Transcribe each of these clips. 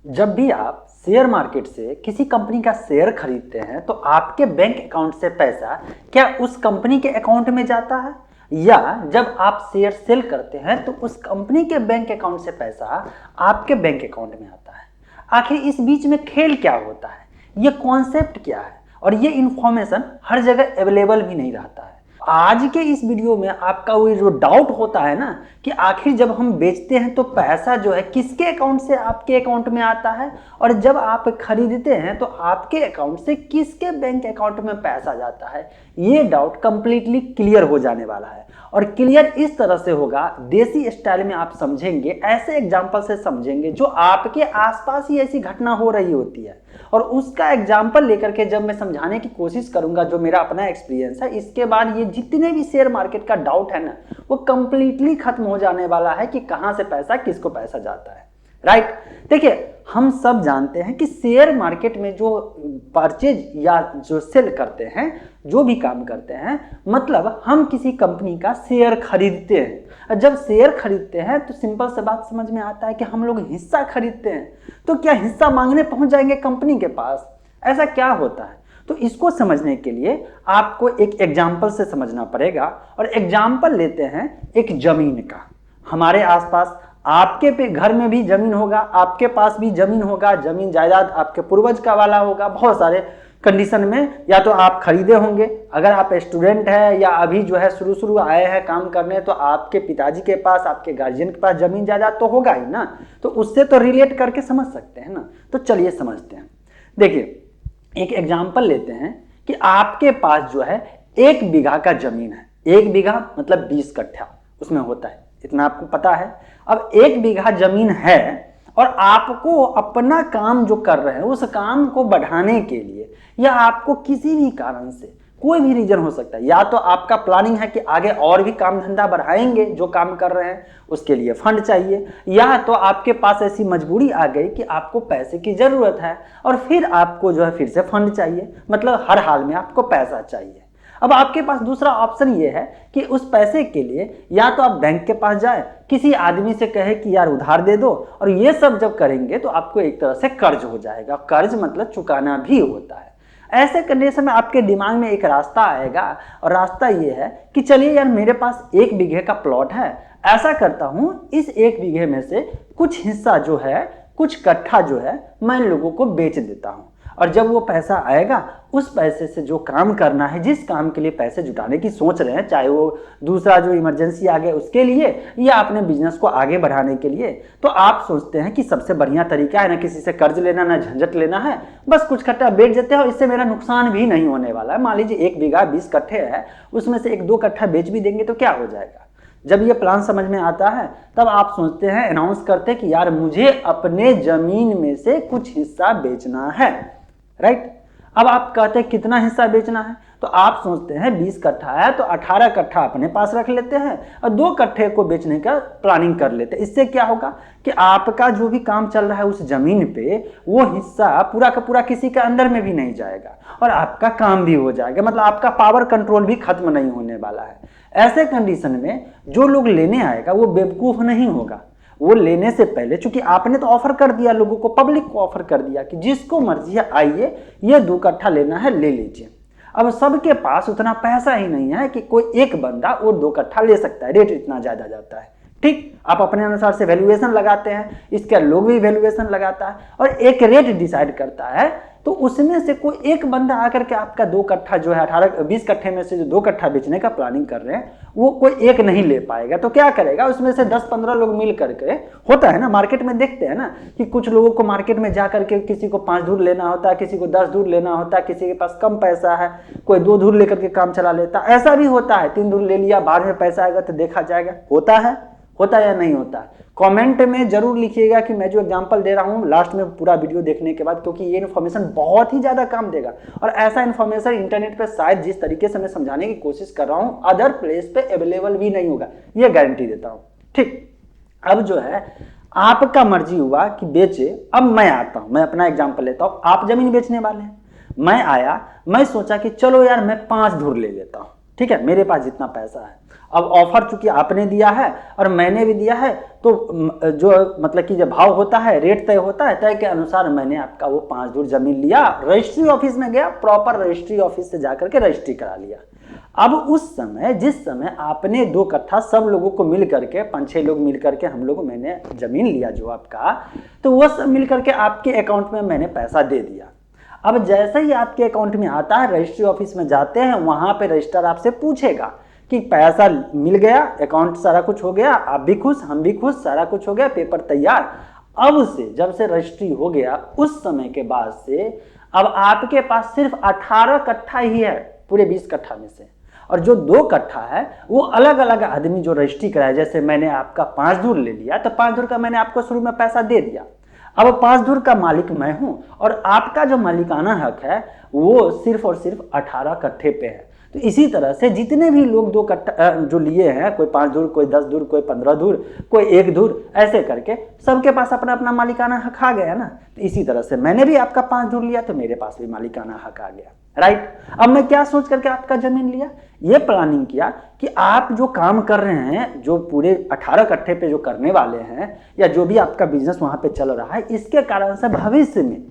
जब भी आप शेयर मार्केट से किसी कंपनी का शेयर खरीदते हैं तो आपके बैंक अकाउंट से पैसा क्या उस कंपनी के अकाउंट में जाता है, या जब आप शेयर सेल करते हैं तो उस कंपनी के बैंक अकाउंट से पैसा आपके बैंक अकाउंट में आता है। आखिर इस बीच में खेल क्या होता है, ये कॉन्सेप्ट क्या है, और ये इंफॉर्मेशन हर जगह अवेलेबल भी नहीं रहता है। आज के इस वीडियो में आपका वो जो डाउट होता है ना कि आखिर जब हम बेचते हैं तो पैसा जो है किसके अकाउंट से आपके अकाउंट में आता है, और जब आप खरीदते हैं तो आपके अकाउंट से किसके बैंक अकाउंट में पैसा जाता है, ये डाउट कंप्लीटली क्लियर हो जाने वाला है। और क्लियर इस तरह से होगा, देसी स्टाइल में आप समझेंगे, ऐसे एग्जाम्पल से समझेंगे जो आपके आसपास ही ऐसी घटना हो रही होती है, और उसका एग्जाम्पल लेकर के जब मैं समझाने की कोशिश करूंगा, जो मेरा अपना एक्सपीरियंस है, इसके बाद ये जितने भी शेयर मार्केट का डाउट है ना, वो कंप्लीटली खत्म हो जाने वाला है कि कहां से पैसा किसको पैसा जाता है। राइट, देखिए हम सब जानते हैं कि शेयर मार्केट में जो परचेज या जो सेल करते हैं, जो भी काम करते हैं, मतलब हम किसी कंपनी का शेयर खरीदते हैं। जब शेयर खरीदते हैं तो सिंपल सा बात समझ में आता है कि हम लोग हिस्सा खरीदते हैं, तो क्या हिस्सा मांगने पहुंच जाएंगे कंपनी के पास? ऐसा क्या होता है? तो इसको समझने के लिए आपको एक एग्जाम्पल से समझना पड़ेगा, और एग्जाम्पल लेते हैं एक जमीन का। हमारे आसपास आपके पे घर में भी जमीन होगा, आपके पास भी जमीन होगा, जमीन जायदाद आपके पूर्वज का वाला होगा। बहुत सारे कंडीशन में या तो आप खरीदे होंगे, अगर आप स्टूडेंट हैं या अभी जो है शुरू आए हैं काम करने, तो आपके पिताजी के पास, आपके गार्जियन के पास जमीन जायदाद तो होगा ही ना, तो उससे तो रिलेट करके समझ सकते हैं ना। तो चलिए समझते हैं। देखिए एक एग्जाम्पल लेते हैं कि आपके पास जो है 1 बीघा का जमीन है। 1 बीघा मतलब 20 कट्ठा उसमें होता है, इतना आपको पता है। अब 1 बीघा जमीन है और आपको अपना काम जो कर रहे हैं उस काम को बढ़ाने के लिए, या आपको किसी भी कारण से, कोई भी रीजन हो सकता है, या तो आपका प्लानिंग है कि आगे और भी काम धंधा बढ़ाएंगे, जो काम कर रहे हैं उसके लिए फंड चाहिए, या तो आपके पास ऐसी मजबूरी आ गई कि आपको पैसे की जरूरत है और फिर आपको जो है फिर से फंड चाहिए, मतलब हर हाल में आपको पैसा चाहिए। अब आपके पास दूसरा ऑप्शन ये है कि उस पैसे के लिए या तो आप बैंक के पास जाए, किसी आदमी से कहे कि यार उधार दे दो, और ये सब जब करेंगे तो आपको एक तरह से कर्ज हो जाएगा। कर्ज मतलब चुकाना भी होता है। ऐसे कंडीशन में आपके दिमाग में एक रास्ता आएगा, और रास्ता ये है कि चलिए यार मेरे पास 1 बीघे का प्लॉट है, ऐसा करता हूं इस 1 बीघे में से कुछ हिस्सा जो है, कुछ कट्ठा जो है, मैं लोगों को बेच देता हूं, और जब वो पैसा आएगा उस पैसे से जो काम करना है, जिस काम के लिए पैसे जुटाने की सोच रहे हैं, चाहे वो दूसरा जो इमरजेंसी आ गया उसके लिए या अपने बिजनेस को आगे बढ़ाने के लिए, तो आप सोचते हैं कि सबसे बढ़िया तरीका है ना किसी से कर्ज लेना, ना झंझट लेना है, बस कुछ कट्ठा बेच देते हैं और इससे मेरा नुकसान भी नहीं होने वाला है। मान लीजिए 1 बीघा 20 कट्ठे है, उसमें से 1-2 कट्ठा बेच भी देंगे तो क्या हो जाएगा। जब ये प्लान समझ में आता है तब आप सोचते हैं, अनाउंस करते हैं कि यार मुझे अपने जमीन में से कुछ हिस्सा बेचना है। राइट, अब आप कहते हैं कितना हिस्सा बेचना है, तो आप सोचते हैं 20 कट्ठा है तो 18 कट्ठा अपने पास रख लेते हैं और 2 कट्ठे को बेचने का प्लानिंग कर लेते हैं। इससे क्या होगा कि आपका जो भी काम चल रहा है उस जमीन पे, वो हिस्सा पूरा का पूरा किसी के अंदर में भी नहीं जाएगा और आपका काम भी हो जाएगा, मतलब आपका पावर कंट्रोल भी खत्म नहीं होने वाला है। ऐसे कंडीशन में जो लोग लेने आएगा वो बेवकूफ नहीं होगा। वो लेने से पहले, चूंकि आपने तो ऑफर कर दिया लोगों को, पब्लिक को ऑफर कर दिया कि जिसको मर्जी है आइए, ये 2 कट्ठा लेना है ले लीजिए। अब सबके पास उतना पैसा ही नहीं है कि कोई एक बंदा वो 2 कट्ठा ले सकता है, रेट इतना ज्यादा जाता है। ठीक, आप अपने अनुसार से वैल्यूएशन लगाते हैं, इसका लोग भी वैल्यूएशन लगाता है और एक रेट डिसाइड करता है, तो उसमें से कोई एक बंदा आकर के आपका 2 कट्ठा जो है 20 कट्ठे में से जो 2 कट्ठा बेचने का प्लानिंग कर रहे हैं, वो कोई एक नहीं ले पाएगा। तो क्या करेगा, उसमें से 10-15 लोग मिल करके, होता है ना मार्केट में, देखते हैं ना कि कुछ लोगों को मार्केट में जा करके किसी को 5 धूर लेना होता है, किसी को 10 धूर लेना होता है, किसी के पास कम पैसा है, कोई 2 धूर लेकर के काम चला लेता है। ऐसा भी होता है, 3 धूर ले लिया, बाद में पैसा आएगा तो देखा जाएगा। होता है या नहीं होता है? कमेंट में जरूर लिखिएगा कि मैं जो एग्जांपल दे रहा हूं लास्ट में पूरा वीडियो देखने के बाद, क्योंकि ये इन्फॉर्मेशन बहुत ही ज्यादा काम देगा, और ऐसा इन्फॉर्मेशन इंटरनेट पे शायद जिस तरीके से मैं समझाने की कोशिश कर रहा हूं अदर प्लेस पे अवेलेबल भी नहीं होगा, ये गारंटी देता हूं। ठीक, अब जो है आपका मर्जी हुआ कि बेचे। अब मैं आता हूं, मैं अपना एग्जाम्पल लेता हूं, आप जमीन बेचने वाले हैं, मैं आया, मैं सोचा कि चलो यार मैं 5 धूर ले लेता हूं। ठीक है, मेरे पास जितना पैसा है। अब ऑफर चूंकि आपने दिया है और मैंने भी दिया है, तो जो मतलब कि जब भाव होता है, रेट तय होता है, तय के अनुसार मैंने आपका वो 5 धुर जमीन लिया, रजिस्ट्री ऑफिस में गया, प्रॉपर रजिस्ट्री ऑफिस से जाकर के रजिस्ट्री करा लिया। अब उस समय जिस समय आपने 2 कट्ठा सब लोगों को मिल करके, 5-6 लोग मिल करके हम लोग मैंने जमीन लिया जो आपका, तो वो सब मिल करके आपके अकाउंट में मैंने पैसा दे दिया। अब जैसे ही आपके अकाउंट में आता है, रजिस्ट्री ऑफिस में जाते हैं, वहां पे रजिस्टर आपसे पूछेगा कि पैसा मिल गया, अकाउंट सारा कुछ हो गया, आप भी खुश, हम भी खुश, सारा कुछ हो गया, पेपर तैयार। अब से जब से रजिस्ट्री हो गया उस समय के बाद से अब आपके पास सिर्फ 18 कट्ठा ही है पूरे 20 कट्ठा में से, और जो 2 कट्ठा है वो अलग अलग आदमी जो रजिस्ट्री कराया, जैसे मैंने आपका 5 धुर ले लिया तो 5 धुर का मैंने आपको शुरू में पैसा दे दिया। अब 5 धुर का मालिक मैं हूं और आपका जो मालिकाना हक है वो सिर्फ और सिर्फ 18 कट्ठे पे है। तो इसी तरह से जितने भी लोग 2 कट्ठा जो लिए हैं, कोई 5 धुर, कोई 10 धुर, कोई 15 धुर, कोई 1 धुर, ऐसे करके सबके पास अपना अपना मालिकाना हक आ गया ना। तो इसी तरह से मैंने भी आपका 5 धुर लिया तो मेरे पास भी मालिकाना हक आ गया, राइट। अब मैं क्या सोच करके आपका जमीन लिया, ये प्लानिंग किया कि आप जो काम कर रहे हैं, जो पूरे 18 कट्ठे पे जो करने वाले हैं, या जो भी आपका बिजनेस वहां पे चल रहा है, इसके कारण से भविष्य में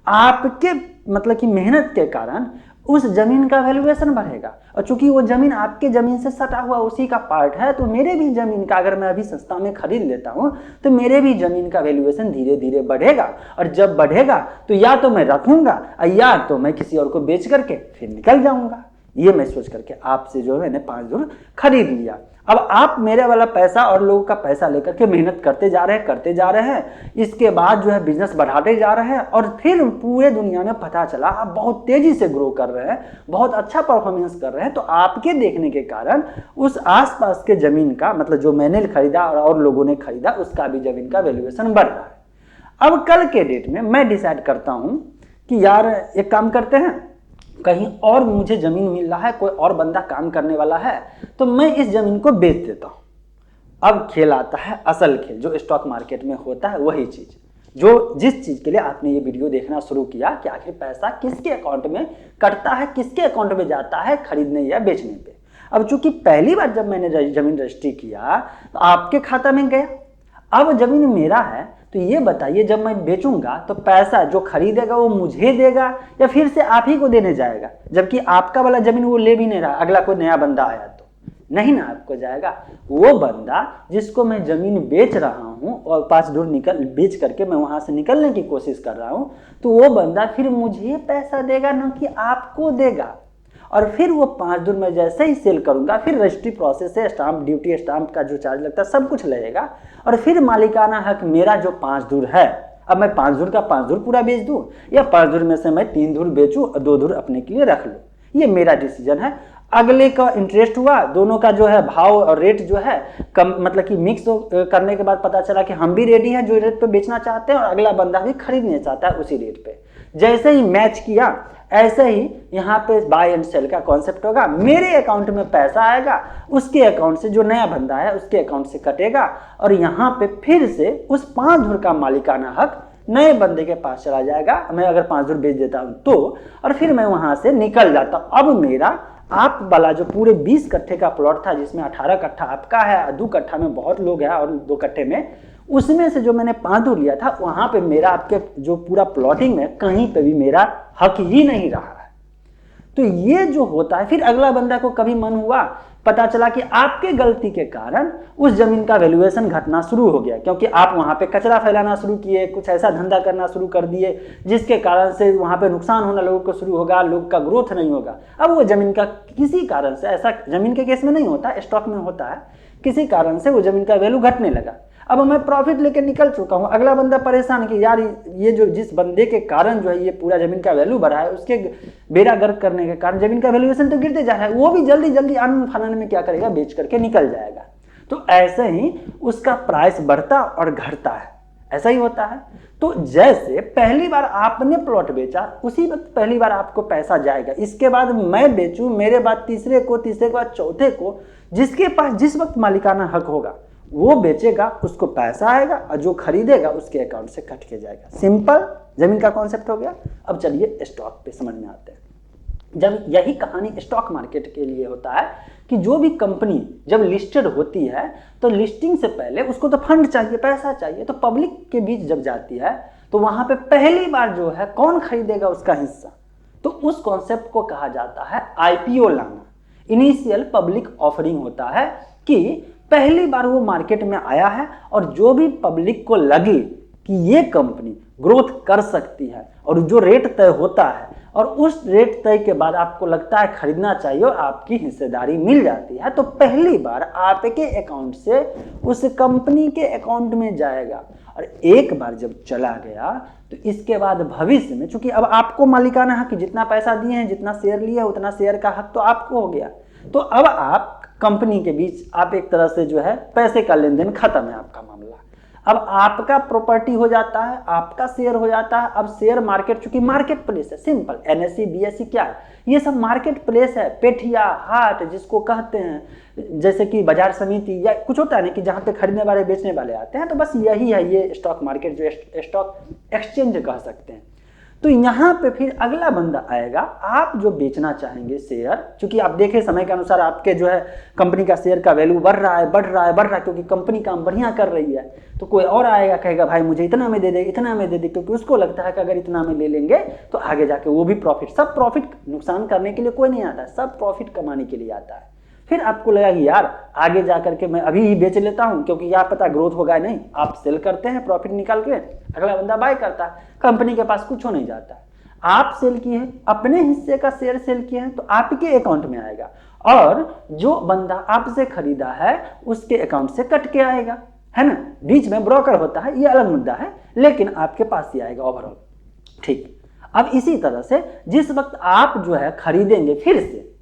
आपके मतलब कि मेहनत के कारण उस जमीन का वैल्यूएशन बढ़ेगा। और चूंकि वो जमीन आपके जमीन से सटा हुआ उसी का पार्ट है, तो मेरे भी जमीन का अगर मैं अभी सस्ता में खरीद लेता हूं तो मेरे भी जमीन का वैल्यूएशन धीरे धीरे बढ़ेगा। और जब बढ़ेगा तो या तो मैं रखूंगा या तो मैं किसी और को बेच करके फिर निकल जाऊंगा। ये मैं सोच करके आपसे जो है मैंने 5 धुर खरीद लिया। अब आप मेरे वाला पैसा और लोगों का पैसा लेकर के मेहनत करते जा रहे हैं, इसके बाद जो है बिजनेस बढ़ाते जा रहे हैं, और फिर पूरे दुनिया में पता चला आप बहुत तेजी से ग्रो कर रहे हैं, बहुत अच्छा परफॉर्मेंस कर रहे हैं, तो आपके देखने के कारण उस आसपास के जमीन का मतलब जो मैंने खरीदा और लोगों ने खरीदा उसका भी जमीन का वैल्यूएशन बढ़ रहा है। अब कल के डेट में मैं डिसाइड करता हूं कि यार एक काम करते हैं, कहीं और मुझे जमीन मिल रहा है, कोई और बंदा काम करने वाला है, तो मैं इस जमीन को बेच देता हूं। अब खेल आता है असल खेल जो स्टॉक मार्केट में होता है, वही चीज जो जिस चीज के लिए आपने ये वीडियो देखना शुरू किया कि आखिर पैसा किसके अकाउंट में कटता है, किसके अकाउंट में जाता है खरीदने या बेचने पे। अब चूंकि पहली बार जब मैंने जमीन रजिस्ट्री किया तो आपके खाता में गया, अब जमीन मेरा है, तो ये बताइए जब मैं बेचूंगा तो पैसा जो खरीदेगा वो मुझे देगा या फिर से आप ही को देने जाएगा, जबकि आपका वाला जमीन वो ले भी नहीं रहा, अगला कोई नया बंदा आया तो नहीं ना आपको जाएगा। वो बंदा जिसको मैं जमीन बेच रहा हूं और 5 धुर निकल बेच करके मैं वहां से निकलने की कोशिश कर रहा हूं, तो वो बंदा फिर मुझे पैसा देगा न कि आपको देगा। और फिर वो 5 धुर में जैसे ही सेल करूंगा फिर रजिस्ट्री प्रोसेस है, स्टाम्प ड्यूटी, स्टाम्प का जो चार्ज लगता है सब कुछ लगेगा, और फिर मालिकाना हक मेरा जो 5 धुर है, अब मैं 5 धुर का 5 धुर पूरा बेच दूं या 5 धुर में से मैं 3 धुर बेचूं और 2 धुर अपने के लिए रख लूं, ये मेरा डिसीजन है। अगले का इंटरेस्ट हुआ, दोनों का जो है भाव और रेट जो है कम मतलब कि मिक्स करने के बाद पता चला कि हम भी रेडी हैं जो रेट पे बेचना चाहते हैं और अगला बंदा भी खरीदना चाहता है उसी रेट पे। जैसे ही मैच किया ऐसे ही यहाँ पे बाय एंड सेल का कॉन्सेप्ट होगा, मेरे अकाउंट में पैसा आएगा, उसके अकाउंट से जो नया बंदा है उसके अकाउंट से कटेगा, और यहाँ पे फिर से उस 5 धुर का मालिकाना हक नए बंदे के पास चला जाएगा। मैं अगर 5 धुर बेच देता हूं तो, और फिर मैं वहां से निकल जाता हूं। अब मेरा आप वाला जो पूरे 20 कट्ठे का प्लॉट था जिसमें 18 कट्ठा आपका है, 2 कट्ठा में बहुत लोग हैं और 2 कट्ठे में, उसमें से जो मैंने 5 धुर लिया था वहां पे मेरा आपके जो पूरा प्लॉटिंग में कहीं पे भी मेरा हक ही नहीं रहा है। तो ये जो होता है, फिर अगला बंदा को कभी मन हुआ, पता चला कि आपके गलती के कारण उस जमीन का वैल्यूएशन घटना शुरू हो गया, क्योंकि आप वहां पे कचरा फैलाना शुरू किए, कुछ ऐसा धंधा करना शुरू कर दिए जिसके कारण से वहां पे नुकसान होना लोगों को शुरू होगा, लोग का ग्रोथ नहीं होगा। अब वो जमीन का किसी कारण से, ऐसा जमीन के केस में नहीं होता, स्टॉक में होता है, किसी कारण से वो जमीन का वैल्यू घटने लगा। अब मैं प्रॉफिट लेके निकल चुका हूं, अगला बंदा परेशान कि यार ये जो जिस बंदे के कारण जो है ये पूरा जमीन का वैल्यू बढ़ा है, उसके बेड़ा गर्क करने के कारण जमीन का वैल्यूएशन तो गिरते जा रहा है, वो भी जल्दी जल्दी अन्न फलाने में क्या करेगा, बेच करके निकल जाएगा। तो ऐसे ही उसका प्राइस बढ़ता और घटता है, ऐसा ही होता है। तो जैसे पहली बार आपने प्लॉट बेचा उसी वक्त पहली बार आपको पैसा जाएगा, इसके बाद मैं बेचूं, मेरे बाद तीसरे के बाद चौथे को, जिसके पास जिस वक्त मालिकाना हक होगा वो बेचेगा, उसको पैसा आएगा, और जो खरीदेगा उसके अकाउंट से कट के जाएगा। सिंपल जमीन का कॉन्सेप्ट हो गया। अब चलिए स्टॉक पे समझ में आते हैं। जब यही कहानी स्टॉक मार्केट के लिए होता है कि जो भी कंपनी जब लिस्टेड होती है तो लिस्टिंग से पहले उसको तो फंड चाहिए, पैसा चाहिए, तो पब्लिक के बीच जब जाती है तो वहां पे पहली बार जो है कौन खरीदेगा उसका हिस्सा, तो उस कॉन्सेप्ट को कहा जाता है आईपीओ लाना, इनिशियल पब्लिक ऑफरिंग होता है कि पहली बार वो मार्केट में आया है और जो भी पब्लिक को लगे कि ये कंपनी ग्रोथ कर सकती है और जो रेट तय होता है और उस रेट तय के बाद आपको लगता है खरीदना चाहिए और आपकी हिस्सेदारी मिल जाती है, तो पहली बार आपके अकाउंट से उस कंपनी के अकाउंट में जाएगा। और एक बार जब चला गया तो इसके बाद भविष्य में, चूंकि अब आपको मालिकाना हक, जितना पैसा दिए हैं, जितना शेयर लिया उतना शेयर का हक तो आपको हो गया, तो अब आप कंपनी के बीच आप एक तरह से जो है पैसे का लेन देन खत्म है आपका मामला। अब आपका प्रॉपर्टी हो जाता है, आपका शेयर हो जाता है। अब शेयर मार्केट, चूंकि मार्केट प्लेस है, सिंपल, एनएससी बीएससी क्या है, ये सब मार्केट प्लेस है, पेठिया हाट जिसको कहते हैं, जैसे कि बाजार समिति या कुछ होता है ना कि जहाँ पे खरीदने वाले बेचने वाले आते हैं, तो बस यही है ये स्टॉक मार्केट, जो स्टॉक एक्सचेंज कह सकते हैं। तो यहाँ पे फिर अगला बंदा आएगा, आप जो बेचना चाहेंगे शेयर, चूंकि आप देखें समय के अनुसार आपके जो है कंपनी का शेयर का वैल्यू बढ़ रहा है, बढ़ रहा है, बढ़ रहा है, क्योंकि कंपनी काम बढ़िया कर रही है, तो कोई और आएगा कहेगा भाई मुझे इतना में दे दे, इतना में दे दे, क्योंकि उसको लगता है कि अगर इतना में ले लेंगे तो आगे जाके वो भी प्रॉफिट, सब प्रॉफिट नुकसान करने के लिए कोई नहीं आता है, सब प्रॉफिट कमाने के लिए आता है। फिर आपको लगा कि यार आगे जाकर के मैं अभी ही बेच लेता हूं क्योंकि क्या पता ग्रोथ होगा नहीं, आप सेल करते हैं प्रॉफिट निकाल के, अगला बंदा बाय करता है, कंपनी के पास कुछ हो नहीं जाता है। आप सेल किए हैं, अपने हिस्से का शेयर सेल किए हैं, तो आपके अकाउंट में आएगा, और जो बंदा आपसे खरीदा है उसके अकाउंट से कट के आएगा, है ना, बीच में ब्रोकर होता है, ये अलग मुद्दा है, लेकिन आपके पास ही आएगा ओवरऑल। ठीक, अब इसी तरह से जिस वक्त आप जो है खरीदेंगे,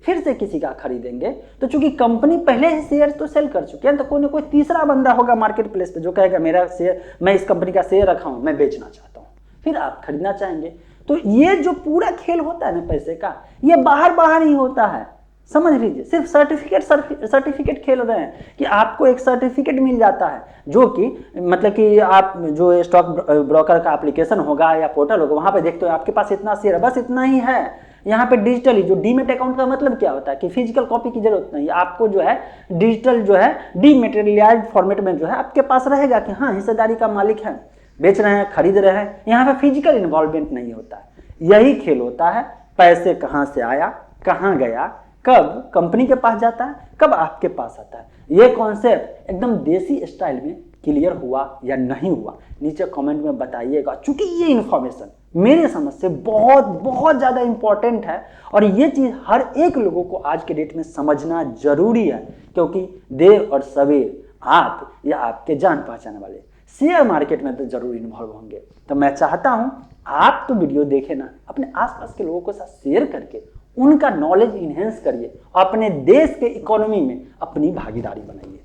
फिर से किसी का खरीदेंगे, तो चूंकि कंपनी पहले ही शेयर तो सेल कर चुके हैं, तो कोई ना कोई तीसरा बंदा होगा मार्केट प्लेस पे जो कहेगा मेरा शेयर, मैं इस कंपनी का शेयर रखा हूं, मैं बेचना चाहता हूं, फिर आप खरीदना चाहेंगे। तो ये जो पूरा खेल होता है ना पैसे का, ये बाहर ही होता है, समझ लीजिए, सिर्फ सर्टिफिकेट खेल रहे हैं कि आपको एक सर्टिफिकेट मिल जाता है, जो कि मतलब कि आप जो स्टॉक ब्रोकर का एप्लीकेशन होगा या पोर्टल होगा वहां पे देखते हो आपके पास इतना शेयर है, बस इतना ही है। यहाँ पे डिजिटली, जो डीमेट अकाउंट का मतलब क्या होता है कि फिजिकल कॉपी की जरूरत नहीं है, आपको जो है डिजिटल जो है डीमेटेरियलाइज्ड फॉर्मेट में जो है आपके पास रहेगा कि हाँ हिस्सेदारी का मालिक है, बेच रहे हैं, खरीद रहे हैं, यहाँ पे फिजिकल इन्वॉल्वमेंट नहीं होता है। यही खेल होता है, पैसे कहाँ से आया, कहाँ गया, कब कंपनी के पास जाता है, कब आपके पास आता है। ये कॉन्सेप्ट एकदम देसी स्टाइल में क्लियर हुआ या नहीं हुआ, नीचे कमेंट में बताइएगा, क्योंकि ये इन्फॉर्मेशन मेरे समझ से बहुत ज़्यादा इंपॉर्टेंट है और ये चीज़ हर एक लोगों को आज के डेट में समझना जरूरी है, क्योंकि देर और सवेर आप या आपके जान पहचान वाले शेयर मार्केट में तो जरूर इन्वॉल्व होंगे। तो मैं चाहता हूं आप तो वीडियो देखें ना, अपने आसपास के लोगों के साथ शेयर करके उनका नॉलेज इन्हेंस करिए, अपने देश के इकोनॉमी में अपनी भागीदारी बनाइए।